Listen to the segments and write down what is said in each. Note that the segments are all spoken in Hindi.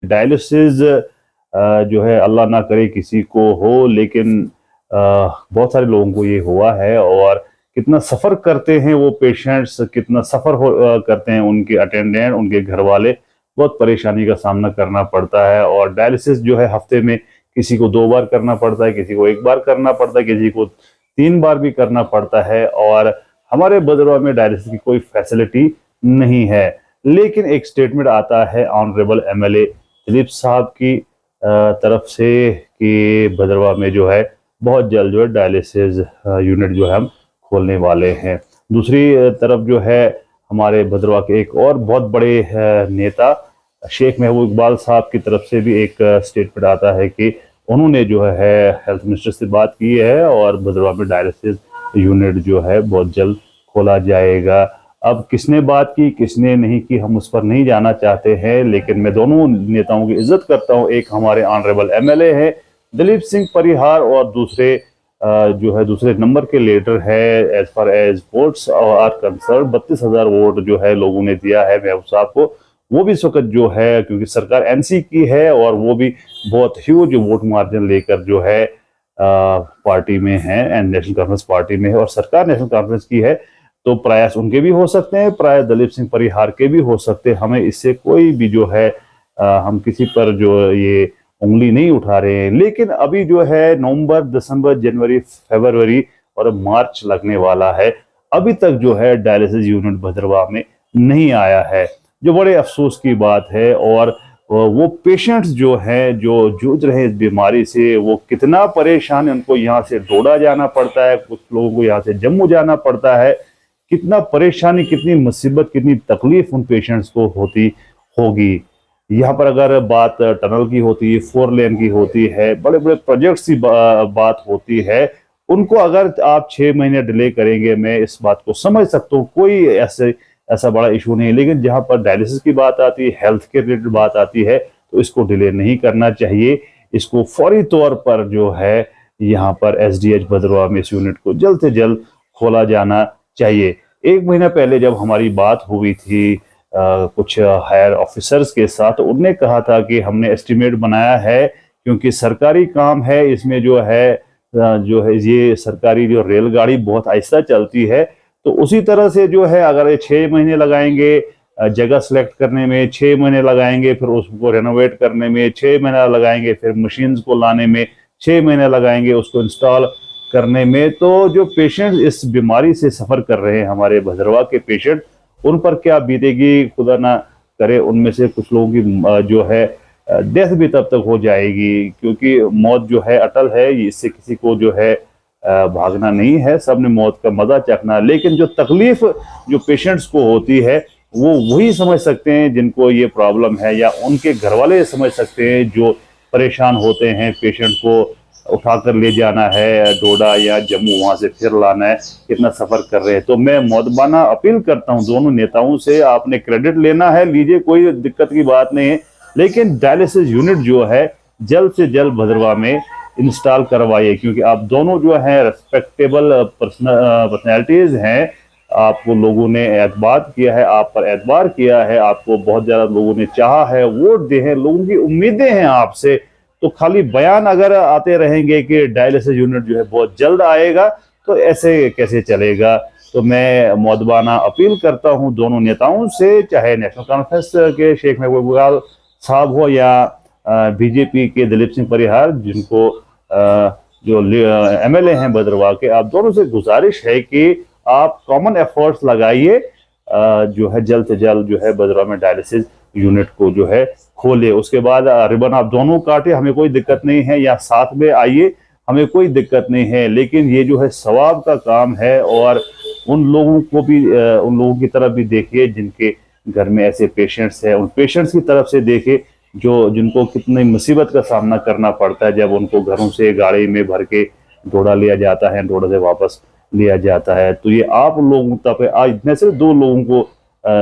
डायलिसिस जो है अल्लाह ना करे किसी को हो, लेकिन बहुत सारे लोगों को ये हुआ है। और कितना सफ़र करते हैं वो पेशेंट्स, कितना सफ़र करते हैं उनके अटेंडेंट, उनके घर वाले, बहुत परेशानी का सामना करना पड़ता है। और डायलिसिस जो है हफ्ते में किसी को 2 बार करना पड़ता है, किसी को 1 बार करना पड़ता है, किसी को 3 बार भी करना पड़ता है। और हमारे भदरवा में डायलिसिस की कोई फैसिलिटी नहीं है। लेकिन एक स्टेटमेंट आता है ऑनरेबल एमएलए दिलीप साहब की तरफ से कि भदरवा में जो है बहुत जल्द जो है डायलिसिस यूनिट जो है हम खोलने वाले हैं। दूसरी तरफ जो है हमारे भदरवा के एक और बहुत बड़े नेता शेख महबूब इकबाल साहब की तरफ से भी एक स्टेटमेंट आता है कि उन्होंने जो है हेल्थ मिनिस्टर से बात की है और भदरवा में डायलिसिस यूनिट जो है बहुत जल्द खोला जाएगा। अब किसने बात की किसने नहीं की हम उस पर नहीं जाना चाहते हैं, लेकिन मैं दोनों नेताओं की इज्जत करता हूं। एक हमारे ऑनरेबल एमएलए है दिलीप सिंह परिहार और दूसरे जो है दूसरे नंबर के लीडर है as far as votes are concern 32,000 vote जो है लोगों ने दिया है महबूब साहब को। वो भी इस वक्त जो है क्योंकि सरकार एनसी की है और वो भी बहुत ह्यूज वोट मार्जिन लेकर जो है पार्टी में है एंड नेशनल कॉन्फ्रेंस पार्टी में है और सरकार नेशनल कॉन्फ्रेंस की है, तो प्रयास उनके भी हो सकते हैं, प्रयास दिलीप सिंह परिहार के भी हो सकते हैं। हमें इससे कोई भी जो है हम किसी पर जो ये उंगली नहीं उठा रहे हैं। लेकिन अभी जो है नवंबर, दिसंबर, जनवरी, फरवरी और मार्च लगने वाला है, अभी तक जो है डायलिसिस यूनिट भदरवा में नहीं आया है, जो बड़े अफसोस की बात है। और वो पेशेंट्स जो हैं जो जूझ रहे हैं इस बीमारी से, वो कितना परेशान है। उनको यहाँ से डोडा जाना पड़ता है, कुछ लोगों को यहाँ से जम्मू जाना पड़ता है। कितना परेशानी, कितनी मुसीबत, कितनी तकलीफ उन पेशेंट्स को होती होगी। यहाँ पर अगर बात टनल की होती है, 4 लेन की होती है, बड़े बड़े प्रोजेक्ट्स की बात होती है, उनको अगर आप 6 महीने डिले करेंगे, मैं इस बात को समझ सकता हूँ, कोई ऐसा बड़ा इशू नहीं है। लेकिन जहाँ पर डायलिसिस की बात आती है, हेल्थ के रिलेटेड बात आती है, तो इसको डिले नहीं करना चाहिए। इसको फौरी तौर पर जो है यहाँ पर एसडीएच भदरवा में इस यूनिट को जल्द से जल्द खोला जाना चाहिए। 1 महीना पहले जब हमारी बात हुई थी कुछ हायर ऑफिसर्स के साथ, तो उन्होंने कहा था कि हमने एस्टिमेट बनाया है, क्योंकि सरकारी काम है, इसमें जो है ये सरकारी जो रेलगाड़ी बहुत आहिस्ता चलती है, तो उसी तरह से जो है अगर ये 6 महीने लगाएंगे जगह सेलेक्ट करने में, 6 महीने लगाएंगे फिर उसको रेनोवेट करने में, 6 महीना लगाएंगे फिर मशीन्स को लाने में, 6 महीने लगाएंगे उसको इंस्टॉल करने में, तो जो पेशेंट इस बीमारी से सफ़र कर रहे हैं, हमारे भदरवा के पेशेंट, उन पर क्या बीतेगी खुदा ना करे। उनमें से कुछ लोगों की जो है डेथ भी तब तक हो जाएगी, क्योंकि मौत जो है अटल है, इससे किसी को जो है भागना नहीं है, सब ने मौत का मजा चखना। लेकिन जो तकलीफ जो पेशेंट्स को होती है वो वही समझ सकते हैं जिनको ये प्रॉब्लम है, या उनके घर वाले समझ सकते हैं जो परेशान होते हैं। पेशेंट को उठाकर ले जाना है डोडा या जम्मू, वहां से फिर लाना है, कितना सफर कर रहे हैं। तो मैं मौदबाना अपील करता हूं दोनों नेताओं से, आपने क्रेडिट लेना है लीजिए, कोई दिक्कत की बात नहीं है, लेकिन डायलिसिस यूनिट जो है जल्द से जल्द भदरवा में इंस्टॉल करवाइए, क्योंकि आप दोनों जो है रेस्पेक्टेबल पर्सनैलिटीज हैं। आपको लोगों ने एतबार किया है, आप पर एतबार किया है, आपको बहुत ज्यादा लोगों ने चाहा है, वोट दे हैं, लोगों की उम्मीदें हैं आपसे। तो खाली बयान अगर आते रहेंगे कि डायलिसिस यूनिट जो है बहुत जल्द आएगा, तो ऐसे कैसे चलेगा। तो मैं मौदबाना अपील करता हूं दोनों नेताओं से, चाहे नेशनल कॉन्फ्रेंस के शेख महबूब इकबाल साहब हो या बीजेपी के दिलीप सिंह परिहार, जिनको जो एमएलए हैं भदरवा के, आप दोनों से गुजारिश है कि आप कॉमन एफर्ट्स लगाइए, जो है जल्द से जल्द जो है भदरवा में डायलिसिस यूनिट को जो है खोले। उसके बाद रिबन आप दोनों काटे, हमें कोई दिक्कत नहीं है, या साथ में आइए, हमें कोई दिक्कत नहीं है। लेकिन ये जो है सवाब का काम है, और उन लोगों को भी उन लोगों की तरफ भी देखिए जिनके घर में ऐसे पेशेंट्स हैं, उन पेशेंट्स की तरफ से देखिए जिनको कितनी मुसीबत का सामना करना पड़ता है जब उनको घरों से गाड़ी में भर के डोडा लिया जाता है, डोडा से वापस लिया जाता है। तो ये आप लोगों तक आज मैं सिर्फ 2 लोगों को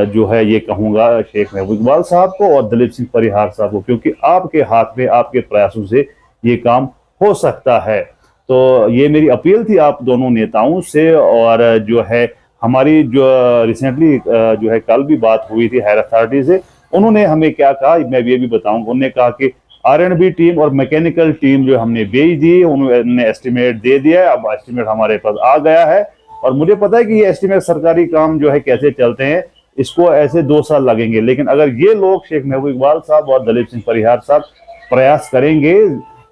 जो है ये कहूंगा, शेख महबूब इकबाल साहब को और दिलीप सिंह परिहार साहब को, क्योंकि आपके हाथ में, आपके प्रयासों से ये काम हो सकता है। तो ये मेरी अपील थी आप दोनों नेताओं से। और जो है हमारी जो रिसेंटली जो है कल भी बात हुई थी हायर अथॉरिटी से, उन्होंने हमें क्या कहा, मैं ये भी बताऊंगा। उन्होंने कहा कि R&B टीम और मैकेनिकल टीम जो हमने भेज दी, उन्होंने एस्टिमेट दे दिया है, अब एस्टिमेट हमारे पास आ गया है। और मुझे पता है कि ये एस्टिमेट सरकारी काम जो है कैसे चलते हैं, इसको ऐसे 2 साल लगेंगे, लेकिन अगर ये लोग शेख महबूब इकबाल साहब और दलीप सिंह परिहार साहब प्रयास करेंगे,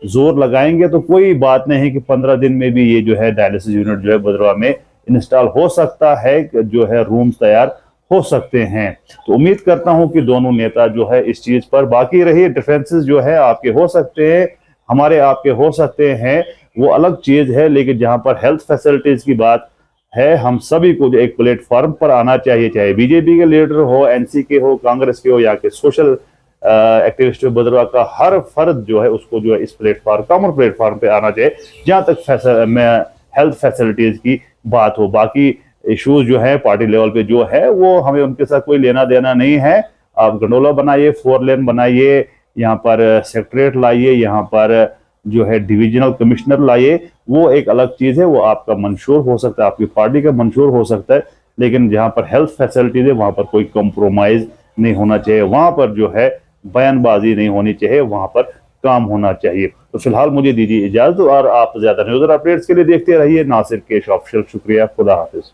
जोर लगाएंगे, तो कोई बात नहीं है कि 15 दिन में भी ये जो है डायलिसिस यूनिट जो है बदरवा में इंस्टॉल हो सकता है, जो है रूम्स तैयार हो सकते हैं। तो उम्मीद करता हूं कि दोनों नेता जो है इस चीज पर, बाकी रही डिफरेंसेस जो है आपके हो सकते हैं, हमारे आपके हो सकते हैं, वो अलग चीज है, लेकिन जहां पर हेल्थ फैसिलिटीज की बात है, हम सभी को जो एक प्लेटफॉर्म पर आना चाहिए, चाहे बीजेपी के लीडर हो, एनसी के हो, कांग्रेस के हो, या के सोशल एक्टिविस्ट बदरवा का हर फर्द जो है उसको जो है इस प्लेटफॉर्म, कॉमन प्लेटफॉर्म पे आना चाहिए जहां तक हेल्थ फैसिलिटीज की बात हो। बाकी इश्यूज जो है पार्टी लेवल पे जो है वो हमें उनके साथ कोई लेना देना नहीं है। आप गंडोला बनाइए, 4 लेन बनाइए, यहाँ पर सेक्रेटरीट लाइए, यहाँ पर जो है डिविजनल कमिश्नर लाइए, वो एक अलग चीज है, वो आपका मंशूर हो सकता है, आपकी पार्टी का मंशूर हो सकता है, लेकिन जहां पर हेल्थ फैसिलिटीज है वहां पर कोई कॉम्प्रोमाइज नहीं होना चाहिए, वहां पर जो है बयानबाजी नहीं होनी चाहिए, वहां पर काम होना चाहिए। तो फिलहाल मुझे दीजिए इजाजत, और आप ज्यादा न्यूज और अपडेट्स के लिए देखते रहिए नासिर केश ऑफिशियल। शुक्रिया, खुदा हाफिज।